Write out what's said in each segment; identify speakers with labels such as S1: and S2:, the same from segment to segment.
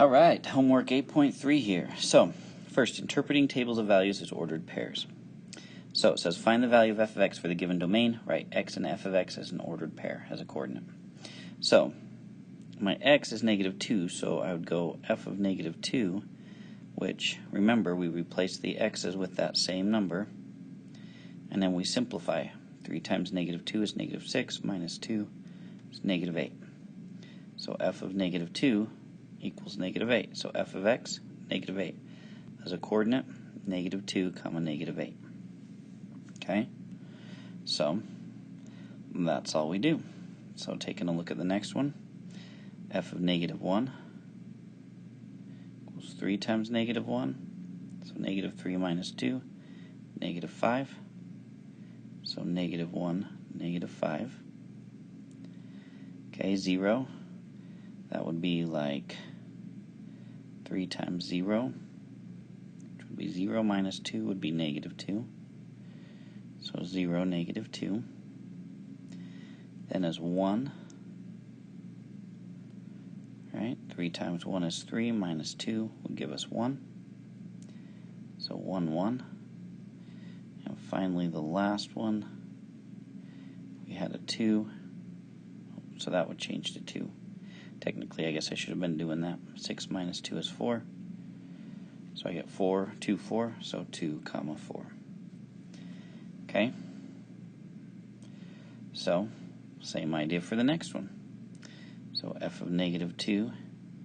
S1: Alright, homework 8.3 here. So, first, interpreting tables of values as ordered pairs. So, it says find the value of f of x for the given domain. Write x and f of x as an ordered pair, as a coordinate. So, my x is -2, so I would go f of -2, which, remember, we replace the x's with that same number, and then we simplify. 3 times -2 is -6, minus 2 is -8. So f of -2 equals -8. So f of x, -8. As a coordinate, -2, -8. Okay? So that's all we do. So taking a look at the next one, f of -1 equals 3 times -1. So -3 minus 2, -5. So -1, -5. Okay, 0. That would be like 3 times 0, which would be 0 minus 2 would be -2. So 0, -2. Then as 1, right? 3 times 1 is 3, minus 2 would give us 1. So 1, 1. And finally the last one, we had a 2, so that would change to 2. Technically, I guess I should have been doing that. 6 minus 2 is 4. So I get 4, 2, 4, so 2, 4. Okay? So, same idea for the next one. So f of -2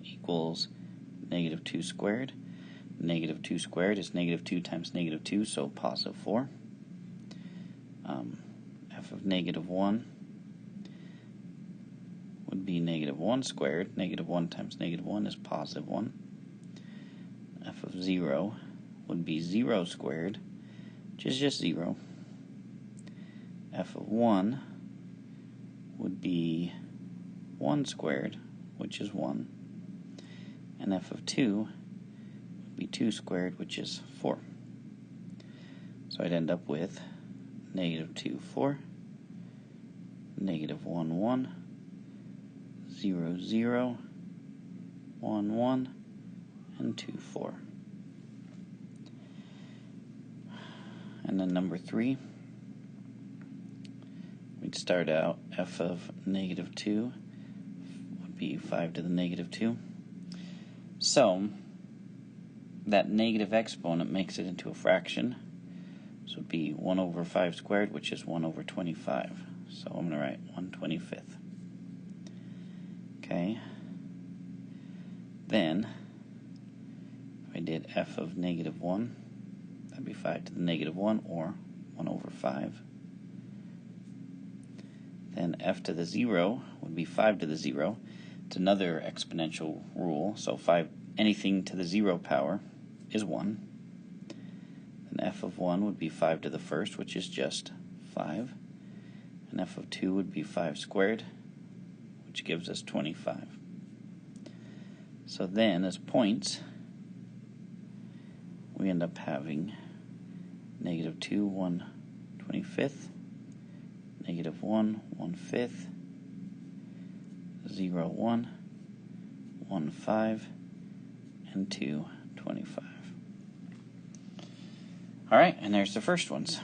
S1: equals -2 squared. -2 squared is -2 times -2, so positive 4. F of -1 would be -1 squared. -1 times -1 is positive 1. F of 0 would be 0 squared, which is just 0. F of 1 would be 1 squared, which is 1. And f of 2 would be 2 squared, which is 4. So I'd end up with -2, 4, -1, 1, 0, 0, 1, 1, and 2, 4. And then number 3, we'd start out f of -2 would be 5 to the -2. So that negative exponent makes it into a fraction. So it would be 1 over 5 squared, which is 1 over 25. So I'm going to write 1/25. Okay. Then, if I did f of -1, that'd be 5 to the -1, or 1 over 5. Then f to the 0 would be 5 to the 0. It's another exponential rule, so anything to the 0 power is 1. Then f of 1 would be 5 to the 1st, which is just 5. And f of 2 would be 5 squared, which gives us 25. So then, as points, we end up having -2, 1/25, -1, 1/5, 0, 1, 1, 5, and 2, 25. Alright, and there's the first ones.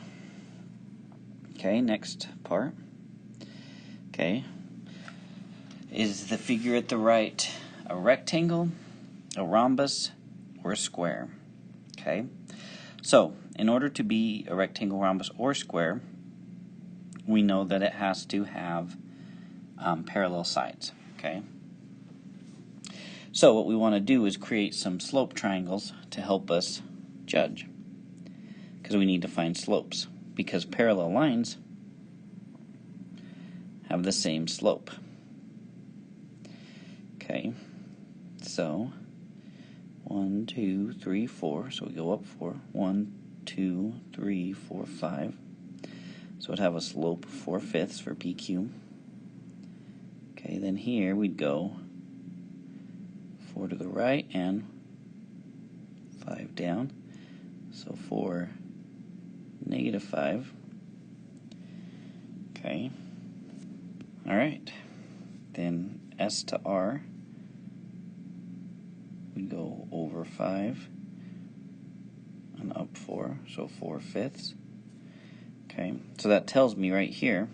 S1: Okay, next part. Okay, is the figure at the right a rectangle, a rhombus, or a square? Okay, so in order to be a rectangle, rhombus, or square, we know that it has to have parallel sides. Okay, so what we want to do is create some slope triangles to help us judge, because we need to find slopes, because parallel lines have the same slope. Okay, so 1, 2, 3, 4, so we go up 4. 1, 2, 3, 4, 5. So it'd have a slope of 4/5 for PQ. Okay, then here we'd go 4 to the right and 5 down. So 4, -5. Okay. Alright. Then S to R we go over 5 and up 4, so 4/5. Okay, so that tells me right here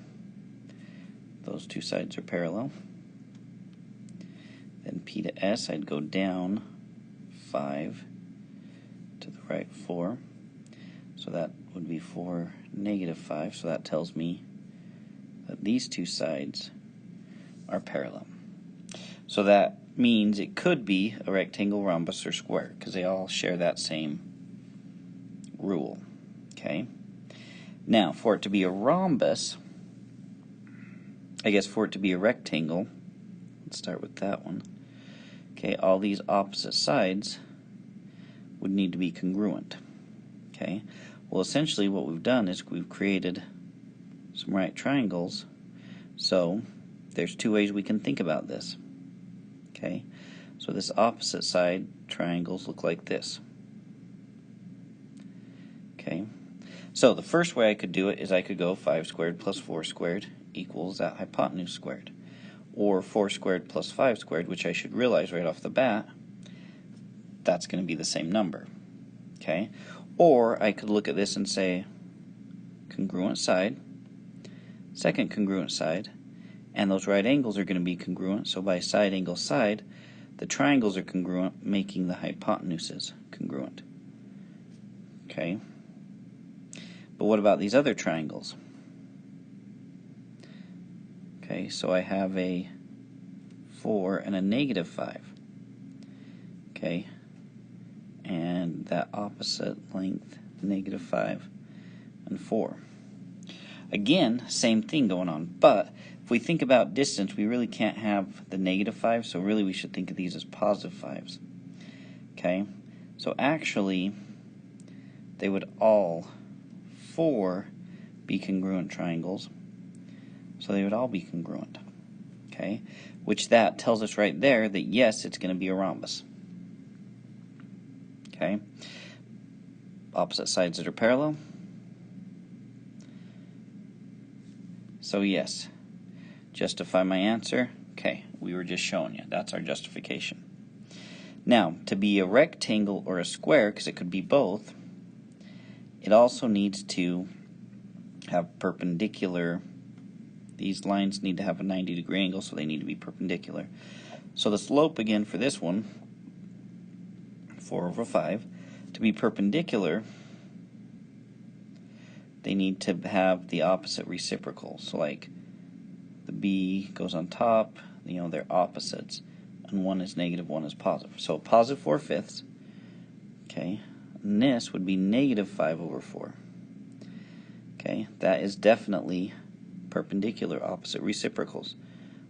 S1: those two sides are parallel. Then P to S, I'd go down 5 to the right 4. So that would be 4, -5. So that tells me that these two sides are parallel. So that means it could be a rectangle, rhombus, or square, because they all share that same rule. Okay. Now, for it to be a rhombus, I guess for it to be a rectangle, let's start with that one. Okay, all these opposite sides would need to be congruent. Okay, well, essentially what we've done is we've created some right triangles. So there's two ways we can think about this. Okay, so this opposite side triangles look like this. Okay, so the first way I could do it is I could go 5 squared plus 4 squared equals that hypotenuse squared, or 4 squared plus 5 squared, which I should realize right off the bat, that's going to be the same number. Okay, or I could look at this and say congruent side, second congruent side, and those right angles are going to be congruent, so by side angle side, the triangles are congruent, making the hypotenuses congruent. Okay, but what about these other triangles? Okay, so I have a 4 and a -5. Okay, and that opposite length, -5 and 4. Again, same thing going on, but if we think about distance, we really can't have the -5, so really we should think of these as +5s. Okay, so actually they would all 4 be congruent triangles, so they would all be congruent. Okay, which that tells us right there that yes, it's going to be a rhombus. Okay, opposite sides that are parallel. So yes, justify my answer. Okay, we were just showing you. That's our justification. Now, to be a rectangle or a square, because it could be both, it also needs to have perpendicular. These lines need to have a 90-degree angle, so they need to be perpendicular. So the slope again for this one, 4/5, to be perpendicular, they need to have the opposite reciprocal. So like the B goes on top, you know, they're opposites, and one is negative, one is positive. So positive 4/5, okay, and this would be -5/4. Okay, that is definitely perpendicular opposite reciprocals.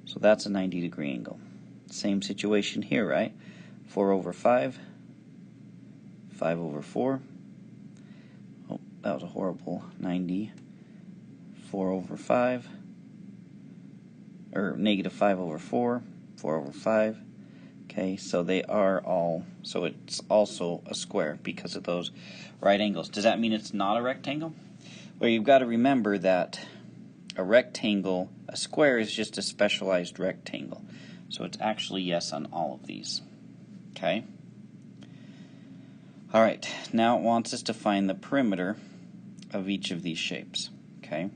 S1: So that's a 90-degree angle. Same situation here, right? 4/5, 5/4. Oh, that was a horrible 90. 4/5, or -5/4, 4/5. Okay, so they are all, so it's also a square because of those right angles. Does that mean it's not a rectangle? Well, you've got to remember that a rectangle, a square is just a specialized rectangle. So it's actually yes on all of these. Okay? Alright, now it wants us to find the perimeter of each of these shapes. Okay?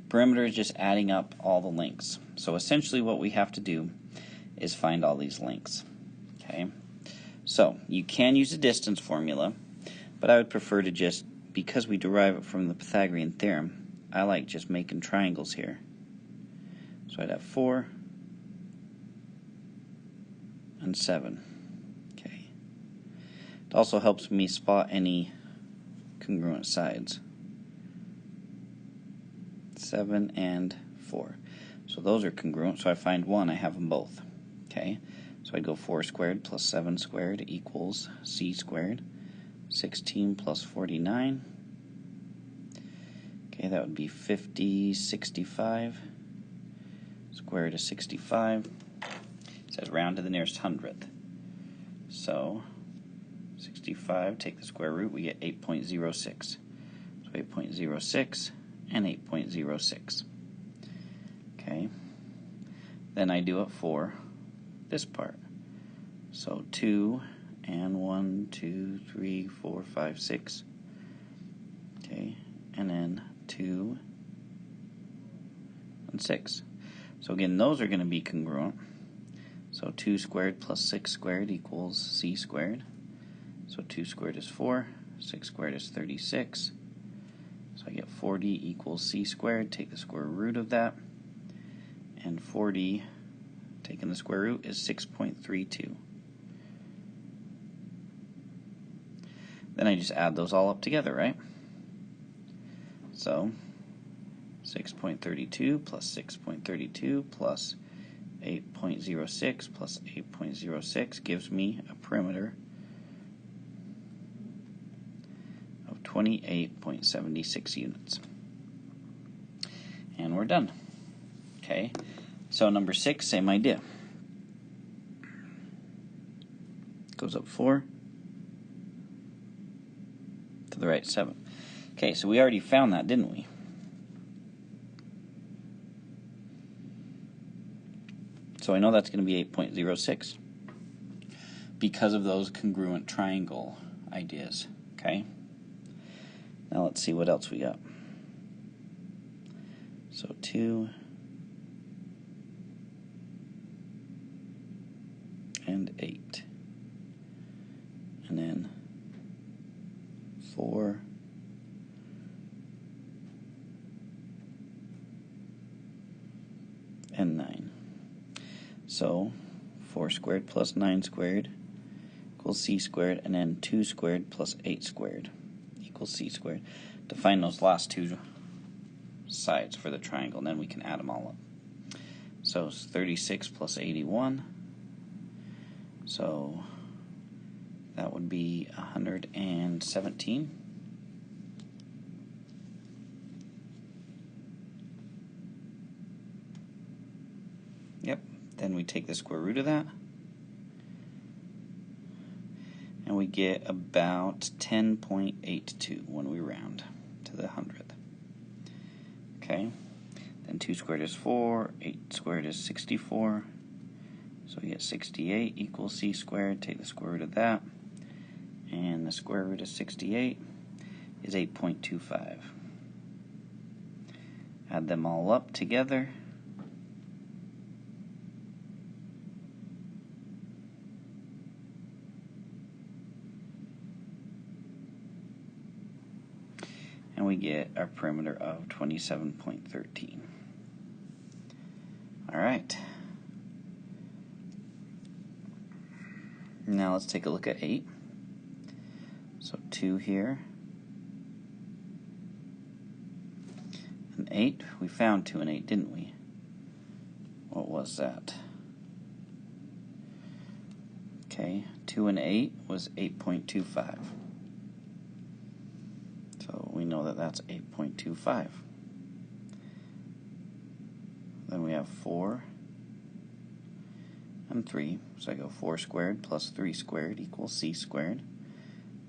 S1: Perimeter is just adding up all the lengths. So essentially what we have to do is find all these lengths. Okay? So you can use a distance formula, but I would prefer to just, because we derive it from the Pythagorean theorem, I like just making triangles here. So I'd have 4 and 7. Okay. It also helps me spot any congruent sides. 7 and 4. So those are congruent, so I find one, I have them both. Okay. So I'd go 4 squared plus 7 squared equals c squared. 16 plus 49. Okay, that would be 50, 65. Square root of 65. It says round to the nearest hundredth. So 65, take the square root, we get 8.06. So 8.06 and 8.06. Okay. Then I do it for this part. So 2 and 1, 2, 3, 4, 5, 6. Okay, and then 2 and 6. So again, those are going to be congruent. So 2 squared plus 6 squared equals c squared. So 2 squared is 4, 6 squared is 36. So I get 40 equals c squared. Take the square root of that. And 40, taking the square root, is 6.32. Then I just add those all up together, right? So 6.32 plus 6.32 plus 8.06 plus 8.06 gives me a perimeter of 28.76 units. And we're done. Okay, so number 6, same idea. Goes up 4. To the right 7. Okay, so we already found that, didn't we? So I know that's going to be 8.06 because of those congruent triangle ideas. Okay, now let's see what else we got. So 2 and 8, and then 4 and 9. So 4 squared plus 9 squared equals c squared, and then 2 squared plus 8 squared equals c squared. To find those last two sides for the triangle, and then we can add them all up. So 36 plus 81. So that would be 117. Yep, then we take the square root of that, and we get about 10.82 when we round to the 100th. Okay, then 2 squared is 4, 8 squared is 64, so we get 68 equals c squared. Take the square root of that, and the square root of 68 is 8.25. Add them all up together, and we get our perimeter of 27.13. All right. Now let's take a look at 8. So 2 here, and 8. We found 2 and 8, didn't we? What was that? Okay, 2 and 8 was 8.25. So we know that that's 8.25. Then we have 4 and 3. So I go 4 squared plus 3 squared equals c squared.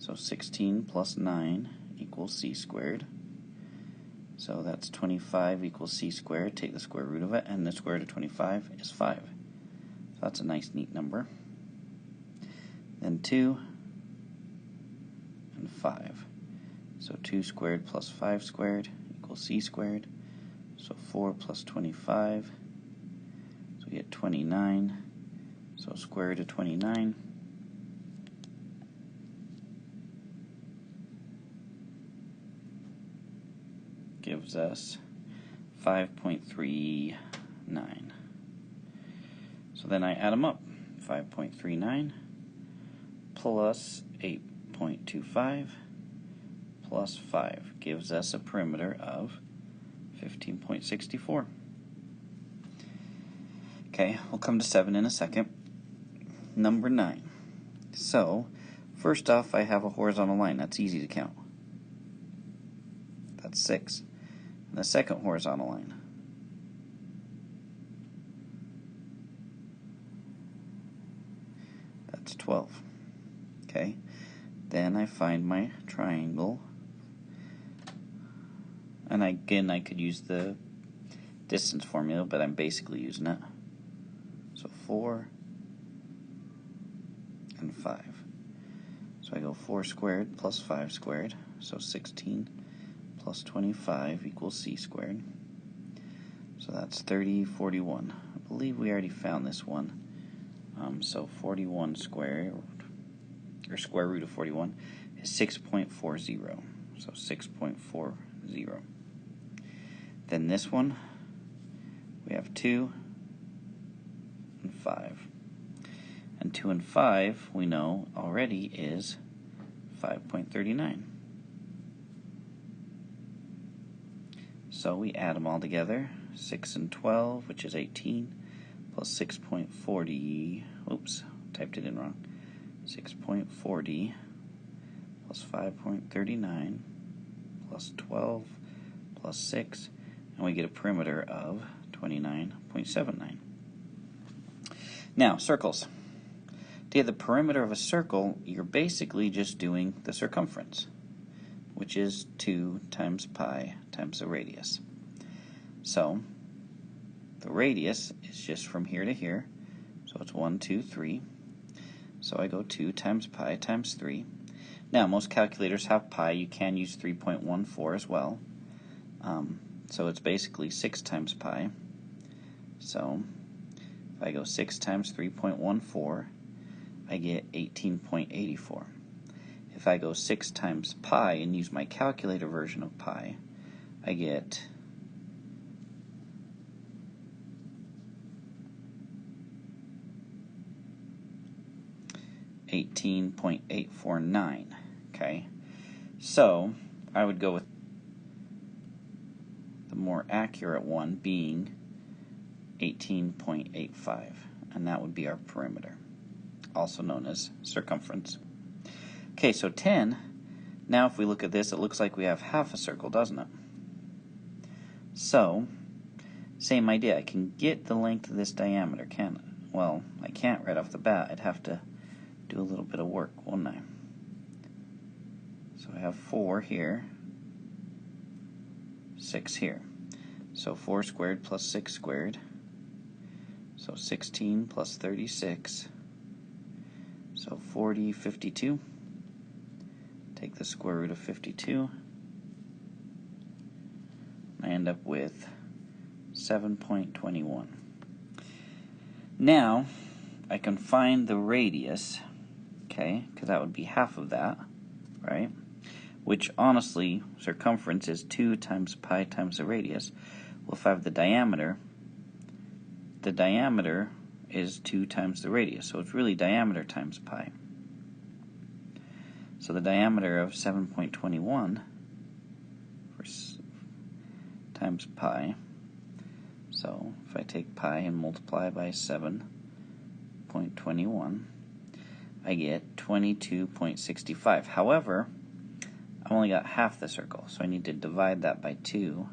S1: So 16 plus 9 equals c squared. So that's 25 equals c squared. Take the square root of it, and the square root of 25 is 5. So that's a nice, neat number. Then 2 and 5. So 2 squared plus 5 squared equals c squared. So 4 plus 25. So we get 29. So square root of 29 gives us 5.39. So then I add them up. 5.39 plus 8.25 plus 5 gives us a perimeter of 15.64. Okay, we'll come to 7 in a second. Number 9. So, first off, I have a horizontal line. That's easy to count. That's 6. And the second horizontal line. That's 12. Okay, then I find my triangle. And again, I could use the distance formula, but I'm basically using it. So 4 and 5. So I go 4 squared plus 5 squared, so 16 plus 25 equals c squared. So that's 30, 41. I believe we already found this one. So 41 squared, or square root of 41, is 6.40. So 6.40. Then this one, we have 2 and 5. And 2 and 5, we know already, is 5.39. So we add them all together. 6 and 12, which is 18, plus 6.40, oops, typed it in wrong. 6.40 plus 5.39 plus 12 plus 6, and we get a perimeter of 29.79. Now, circles. To get the perimeter of a circle, you're basically just doing the circumference, which is 2 times pi times the radius. So, the radius is just from here to here, so it's 1, 2, 3. So I go 2 times pi times 3. Now, most calculators have pi. You can use 3.14 as well. So it's basically 6 times pi. So if I go 6 times 3.14, I get 18.84. If I go 6 times pi and use my calculator version of pi, I get 18.849. Okay, so I would go with the more accurate one being 18.85, and that would be our perimeter, also known as circumference. Okay, so 10. Now if we look at this, it looks like we have half a circle, doesn't it? So, same idea. I can get the length of this diameter, can't I? Well, I can't right off the bat. I'd have to do a little bit of work, wouldn't I? So I have 4 here, 6 here. So 4 squared plus 6 squared. So 16 plus 36. So 40, 52. Take the square root of 52. I end up with 7.21. Now, I can find the radius, okay, because that would be half of that, right? Which, honestly, circumference is 2 times pi times the radius. Well, if I have the diameter is 2 times the radius, so it's really diameter times pi. So the diameter of 7.21 times pi, so if I take pi and multiply by 7.21, I get 22.65. However, I've only got half the circle, so I need to divide that by 2,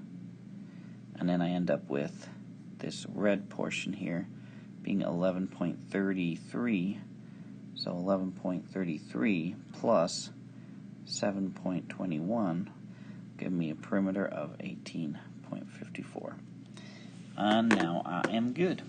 S1: and then I end up with this red portion here being 11.33. So 11.33 plus 7.21 give me a perimeter of 18.54. And now I am good.